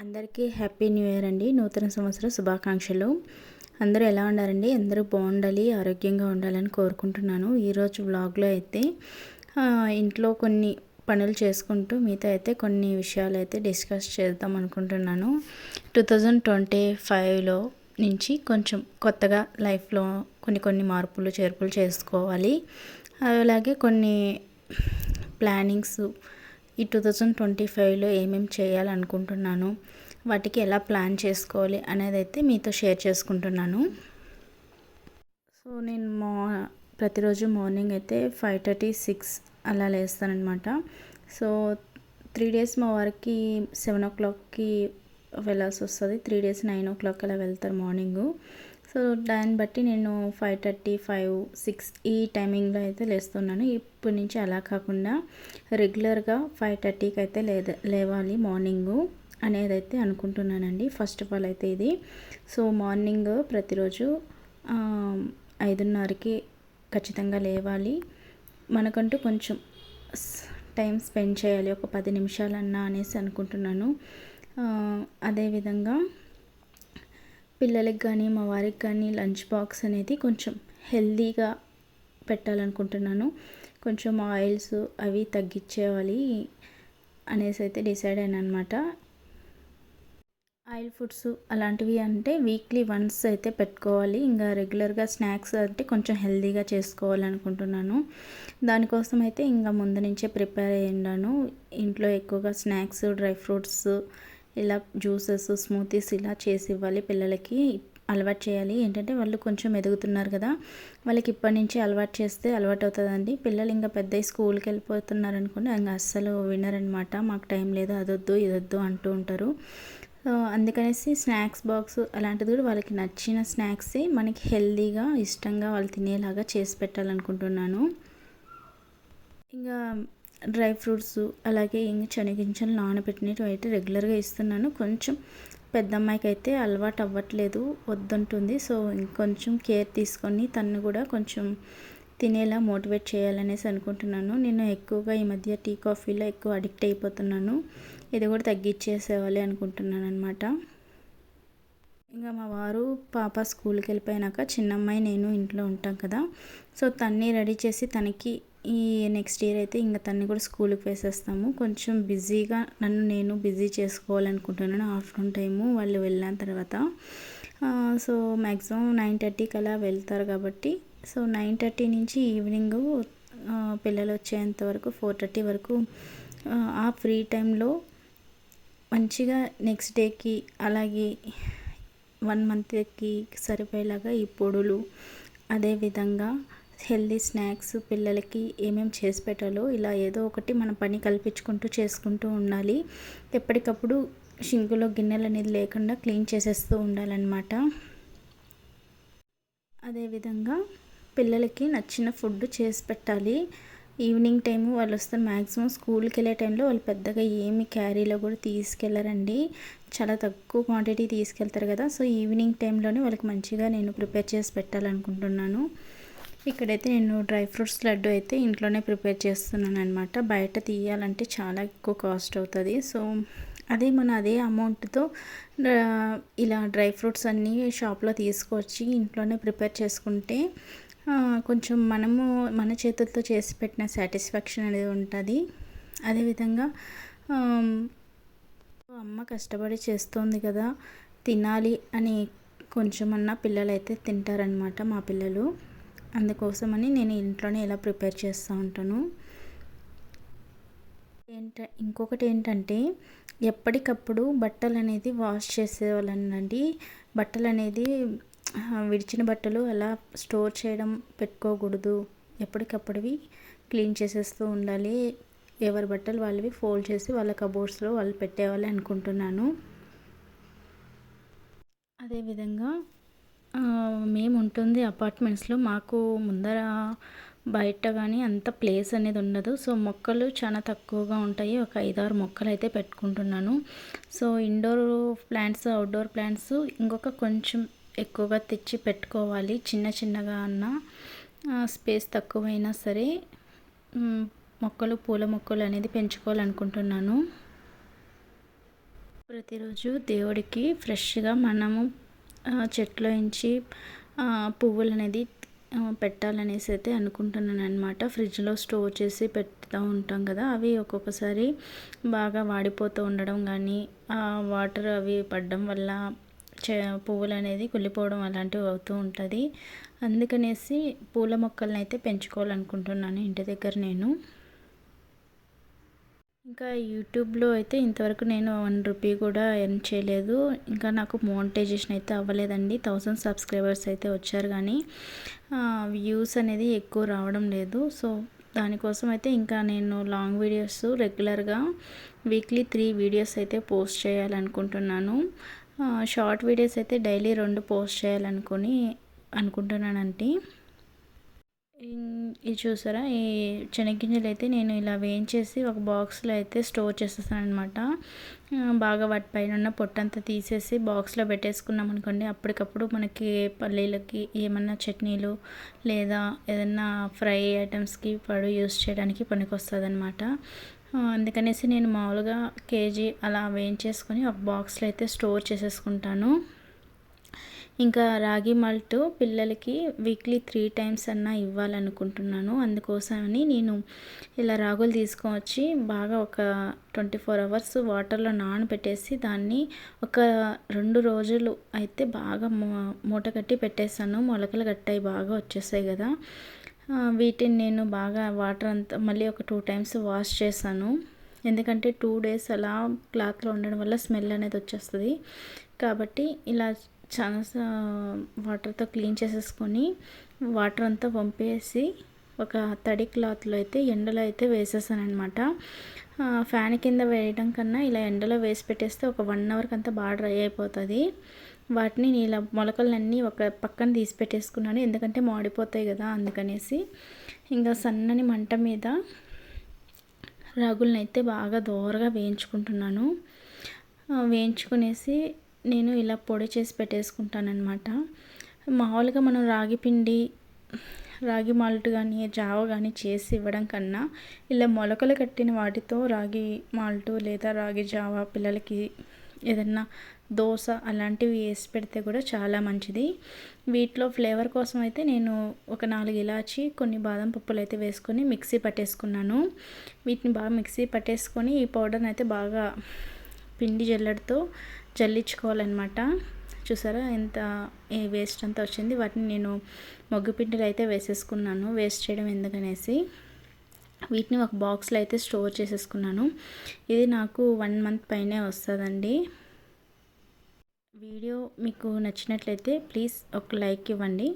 అందరికీ happy new year అండి. నూతన సంవత్సర శుభాకాంక్షలు. అందరూ ఎలా ఉండారండి? అందరూ బాగుండాలి, ఆరోగ్యంగా ఉండాలని కోరుకుంటున్నాను. ఈరోజు వ్లాగ్లో అయితే ఇంట్లో కొన్ని పనులు చేసుకుంటూ మీతో అయితే కొన్ని విషయాలు అయితే డిస్కస్ చేద్దాం అనుకుంటున్నాను. 2025లో నుంచి కొంచెం కొత్తగా లైఫ్లో కొన్ని మార్పులు చేర్పులు చేసుకోవాలి. అలాగే కొన్ని ప్లానింగ్స్ ఈ 2025లో ఏమేమి చేయాలనుకుంటున్నాను, వాటికి ఎలా ప్లాన్ చేసుకోవాలి అనేది అయితే మీతో షేర్ చేసుకుంటున్నాను. సో నేను ప్రతిరోజు మార్నింగ్ అయితే 5:30, 6 అలా లేస్తానన్నమాట. సో 3 డేస్ మా వారికి 7 o'clockకి వెళ్ళాల్సి వస్తుంది. 3 days 9 o'clock అలా వెళ్తారు మార్నింగు. సో దాన్ని బట్టి నేను 5:30, 5, 6 ఈ టైమింగ్లో అయితే లేస్తున్నాను. ఇప్పటి నుంచి అలా కాకుండా రెగ్యులర్గా 5:30కి అయితే లేవాలి మార్నింగు అనేది అయితే అనుకుంటున్నానండి. ఫస్ట్ ఆఫ్ ఆల్ అయితే ఇది. సో మార్నింగ్ ప్రతిరోజు 5:30కి ఖచ్చితంగా లేవాలి. మనకంటూ కొంచెం టైం స్పెండ్ చేయాలి, ఒక 10 నిమిషాలన్నా అనేసి అనుకుంటున్నాను. అదేవిధంగా పిల్లలకి కానీ మా వారికి కానీ లంచ్ బాక్స్ అనేది కొంచెం హెల్తీగా పెట్టాలనుకుంటున్నాను. కొంచెం ఆయిల్స్ అవి తగ్గించేవాలి అనేసి అయితే డిసైడ్ అయినా అనమాట. ఆయిల్ ఫుడ్స్ అలాంటివి అంటే వీక్లీ వన్స్ అయితే పెట్టుకోవాలి. ఇంకా రెగ్యులర్గా స్నాక్స్ అంటే కొంచెం హెల్తీగా చేసుకోవాలనుకుంటున్నాను. దానికోసం అయితే ఇంకా ముందు నుంచే ప్రిపేర్ అయ్యాను. ఇంట్లో ఎక్కువగా స్నాక్స్, డ్రై ఫ్రూట్స్, ఇలా జ్యూసెస్, స్మూతీస్ ఇలా చేసి ఇవ్వాలి పిల్లలకి. అలవాటు చేయాలి. ఏంటంటే వాళ్ళు కొంచెం ఎదుగుతున్నారు కదా, వాళ్ళకి ఇప్పటి నుంచి అలవాటు చేస్తే అలవాటు అవుతుందండి. పిల్లలు ఇంకా పెద్ద స్కూల్కి వెళ్ళిపోతున్నారు అనుకోండి, ఇంకా అస్సలు వినరనమాట. మాకు టైం లేదు, అదొద్దు ఇదొద్దు అంటూ ఉంటారు. అందుకనేసి స్నాక్స్ బాక్స్ అలాంటిది కూడా వాళ్ళకి నచ్చిన స్నాక్సే మనకి హెల్తీగా ఇష్టంగా వాళ్ళు తినేలాగా చేసి పెట్టాలనుకుంటున్నాను. ఇంకా డ్రై ఫ్రూట్స్ అలాగే ఇంక శనగింజలు నానబెట్టినవి అయితే రెగ్యులర్గా ఇస్తున్నాను. కొంచెం పెద్ద అమ్మాయికి అయితే అలవాటు అవ్వట్లేదు, వద్దంటుంది. సో ఇంకొంచెం కేర్ తీసుకొని తను కూడా కొంచెం తినేలా మోటివేట్ చేయాలనేసి అనుకుంటున్నాను. నేను ఎక్కువగా ఈ మధ్య టీ కాఫీలో ఎక్కువ అడిక్ట్ అయిపోతున్నాను. ఇది కూడా తగ్గించేసేవాలి అనుకుంటున్నాను అనమాట. ఇంకా మా వారు పాప స్కూల్కి వెళ్ళిపోయినాక చిన్నమ్మాయి నేను ఇంట్లో ఉంటాం కదా, సో తన్ని రెడీ చేసి తనకి ఈ నెక్స్ట్ ఇయర్ అయితే ఇంకా తన్ని కూడా స్కూల్కి వేసేస్తాము. కొంచెం బిజీగా నేను బిజీ చేసుకోవాలనుకుంటున్నాను ఆఫ్టర్నూన్ టైము వాళ్ళు వెళ్ళిన తర్వాత. సో మ్యాక్సిమం 9:30కి అలా వెళ్తారు కాబట్టి, సో 9:30 నుంచి ఈవినింగ్ పిల్లలు వచ్చేంత వరకు 4:30 వరకు ఆ ఫ్రీ టైంలో మంచిగా నెక్స్ట్ డేకి అలాగే 1 monthకి సరిపోయేలాగా ఈ పొడులు, అదేవిధంగా హెల్దీ స్నాక్స్ పిల్లలకి ఏమేమి చేసి పెట్టాలో ఇలా ఏదో ఒకటి మన పని కల్పించుకుంటూ చేసుకుంటూ ఉండాలి. ఎప్పటికప్పుడు షింకులో గిన్నెలు అనేది లేకుండా క్లీన్ చేసేస్తూ ఉండాలన్నమాట. అదేవిధంగా పిల్లలకి నచ్చిన ఫుడ్ చేసి పెట్టాలి. ఈవినింగ్ టైము వాళ్ళు వస్తారు. మ్యాక్సిమం స్కూల్కి వెళ్ళే టైంలో వాళ్ళు పెద్దగా ఏమి క్యారీలో కూడా తీసుకెళ్ళరండి, చాలా తక్కువ క్వాంటిటీ తీసుకెళ్తారు కదా. సో ఈవినింగ్ టైంలోనే వాళ్ళకి మంచిగా నేను ప్రిపేర్ చేసి పెట్టాలనుకుంటున్నాను. ఇక్కడైతే నేను డ్రై ఫ్రూట్స్ లడ్డు అయితే ఇంట్లోనే ప్రిపేర్ చేస్తున్నాను అనమాట. బయట తీయాలంటే చాలా ఎక్కువ కాస్ట్ అవుతుంది. సో అదే అమౌంట్తో ఇలా డ్రై ఫ్రూట్స్ అన్నీ షాప్లో తీసుకొచ్చి ఇంట్లోనే ప్రిపేర్ చేసుకుంటే కొంచెం మనము మన చేతులతో చేసి పెట్టిన సాటిస్ఫాక్షన్ అనేది ఉంటుంది. అదేవిధంగా అమ్మ కష్టపడి చేస్తోంది కదా, తినాలి అని కొంచెమన్నా పిల్లలు అయితే తింటారనమాట మా పిల్లలు. అందుకోసమని నేను ఇంట్లోనే ఇలా ప్రిపేర్ చేస్తూ ఉంటాను. ఇంకొకటి ఏంటంటే ఎప్పటికప్పుడు బట్టలు అనేది వాష్ చేసేవాళ్ళనండి. బట్టలు అనేది విడిచిన బట్టలు అలా స్టోర్ చేయడం పెట్టుకోకూడదు. ఎప్పటికప్పుడువి క్లీన్ చేసేస్తూ ఉండాలి. ఎవరి బట్టలు వాళ్ళవి ఫోల్డ్ చేసి వాళ్ళ కబోర్డ్స్లో వాళ్ళు పెట్టేవాలి అనుకుంటున్నాను. అదేవిధంగా మేము ఉంటుంది అపార్ట్మెంట్స్లో. మాకు ముందర బయట కానీ అంత ప్లేస్ అనేది ఉండదు. సో మొక్కలు చాలా తక్కువగా ఉంటాయి. ఒక 5-6 మొక్కలు అయితే పెట్టుకుంటున్నాను. So indoor plants, outdoor plants ఇంకొక కొంచెం ఎక్కువగా తెచ్చి పెట్టుకోవాలి. చిన్నగా అన్న స్పేస్ తక్కువైనా సరే పూల మొక్కలు అనేది పెంచుకోవాలనుకుంటున్నాను. ప్రతిరోజు దేవుడికి ఫ్రెష్గా మనము చెట్లో నుంచి పువ్వులు అనేది పెట్టాలనేసి అయితే అనుకుంటున్నాను అనమాట. ఫ్రిడ్జ్లో స్టోర్ చేసి పెడుతూ ఉంటాం కదా, అవి ఒక్కొక్కసారి బాగా వాడిపోతూ ఉండడం కానీ వాటర్ అవి పడడం వల్ల పువ్వులు అనేది కుళ్ళిపోవడం అలాంటివి అవుతూ ఉంటుంది. అందుకనేసి పూల మొక్కలను అయితే పెంచుకోవాలనుకుంటున్నాను ఇంటి దగ్గర నేను. ఇంకా యూట్యూబ్లో అయితే ఇంతవరకు నేను 1 రూపీ కూడా ఎర్న్ చేయలేదు. ఇంకా నాకు మోనిటైజేషన్ అయితే అవ్వలేదండి. 1000 సబ్స్క్రైబర్స్ అయితే వచ్చారు కానీ వ్యూస్ అనేది ఎక్కువ రావడం లేదు. సో దానికోసం అయితే ఇంకా నేను లాంగ్ వీడియోస్ రెగ్యులర్గా వీక్లీ 3 వీడియోస్ అయితే పోస్ట్ చేయాలనుకుంటున్నాను. షార్ట్ వీడియోస్ అయితే డైలీ 2 పోస్ట్ అనుకుంటున్నానండి. ఇది చూసారా, ఈ శనగ్గింజలు అయితే నేను ఇలా వేయించేసి ఒక బాక్స్లో అయితే స్టోర్ చేసేసాను అనమాట. బాగా వాటి పైన ఉన్న పొట్టంతా తీసేసి బాక్స్లో పెట్టేసుకున్నాం అనుకోండి, అప్పటికప్పుడు మనకి పల్లీలకి ఏమన్నా చట్నీలు లేదా ఏదన్నా ఫ్రై ఐటమ్స్కి యూస్ చేయడానికి పనికొస్తుంది అనమాట. అందుకనేసి నేను మామూలుగా కేజీ అలా వేయించేసుకొని ఒక బాక్స్లో అయితే స్టోర్ చేసేసుకుంటాను. ఇంకా రాగి మాల్ట్ పిల్లలకి వీక్లీ 3 టైమ్స్ అన్నా ఇవ్వాలనుకుంటున్నాను. అందుకోసమని నేను ఇలా రాగులు తీసుకొని బాగా ఒక 24 అవర్స్ వాటర్లో నానబెట్టేసి దాన్ని ఒక 2 రోజులు అయితే బాగా మూట కట్టి పెట్టేసాను. మొలకలు గట్టాయి బాగా వచ్చేసాయి కదా. వీటిని నేను బాగా వాటర్ అంతా మళ్ళీ ఒక 2 టైమ్స్ వాష్ చేశాను. ఎందుకంటే 2 డేస్ అలా క్లాత్లో ఉండడం వల్ల స్మెల్ అనేది వచ్చేస్తుంది. కాబట్టి ఇలా చాలా వాటర్తో క్లీన్ చేసేసుకొని వాటర్ అంతా పంపేసి ఒక తడి క్లాత్లో అయితే ఎండలో అయితే వేసేసాను అనమాట. ఫ్యాన్ కింద వేయడం కన్నా ఇలా ఎండలో వేసి పెట్టేస్తే ఒక 1 అవర్కి అంతా బాగా డ్రై అయిపోతుంది. వాటిని ఇలా మొలకలన్నీ ఒక పక్కన తీసి పెట్టేసుకున్నాను, ఎందుకంటే మాడిపోతాయి కదా అందుకనేసి. ఇంకా సన్నని మంట మీద రాగులను అయితే బాగా దోరగా వేయించుకుంటున్నాను. వేయించుకునేసి నేను ఇలా పొడి చేసి పెట్టేసుకుంటానన్నమాట. మామూలుగా మనం రాగి మాల్ట్ కానీ జావ కానీ చేసి ఇవ్వడం కన్నా ఇలా మొలకలు కట్టిన వాటితో రాగి మాల్ట్ లేదా రాగి జావ పిల్లలకి ఏదన్నా దోశ అలాంటివి వేసి పెడితే కూడా చాలా మంచిది. వీటిలో ఫ్లేవర్ కోసం అయితే నేను ఒక 4 ఇలాచి కొన్ని బాదం పప్పులు అయితే వేసుకొని మిక్సీ పట్టేసుకున్నాను. వీటిని బాగా మిక్సీ పట్టేసుకొని ఈ పౌడర్ని అయితే బాగా పిండి జల్లెడతో జల్లించుకోవాలన్నమాట. చూసారా ఎంత వేస్ట్ అంతా వచ్చింది. వాటిని నేను మొగ్గుపిండిలో అయితే వేసేసుకున్నాను, వేస్ట్ చేయడం ఎందుకనేసి. వీటిని ఒక బాక్స్లో అయితే స్టోర్ చేసేసుకున్నాను. ఇది నాకు 1 మంత్ పైనే వస్తుందండి. వీడియో మీకు నచ్చినట్లయితే ప్లీజ్ ఒక లైక్ ఇవ్వండి.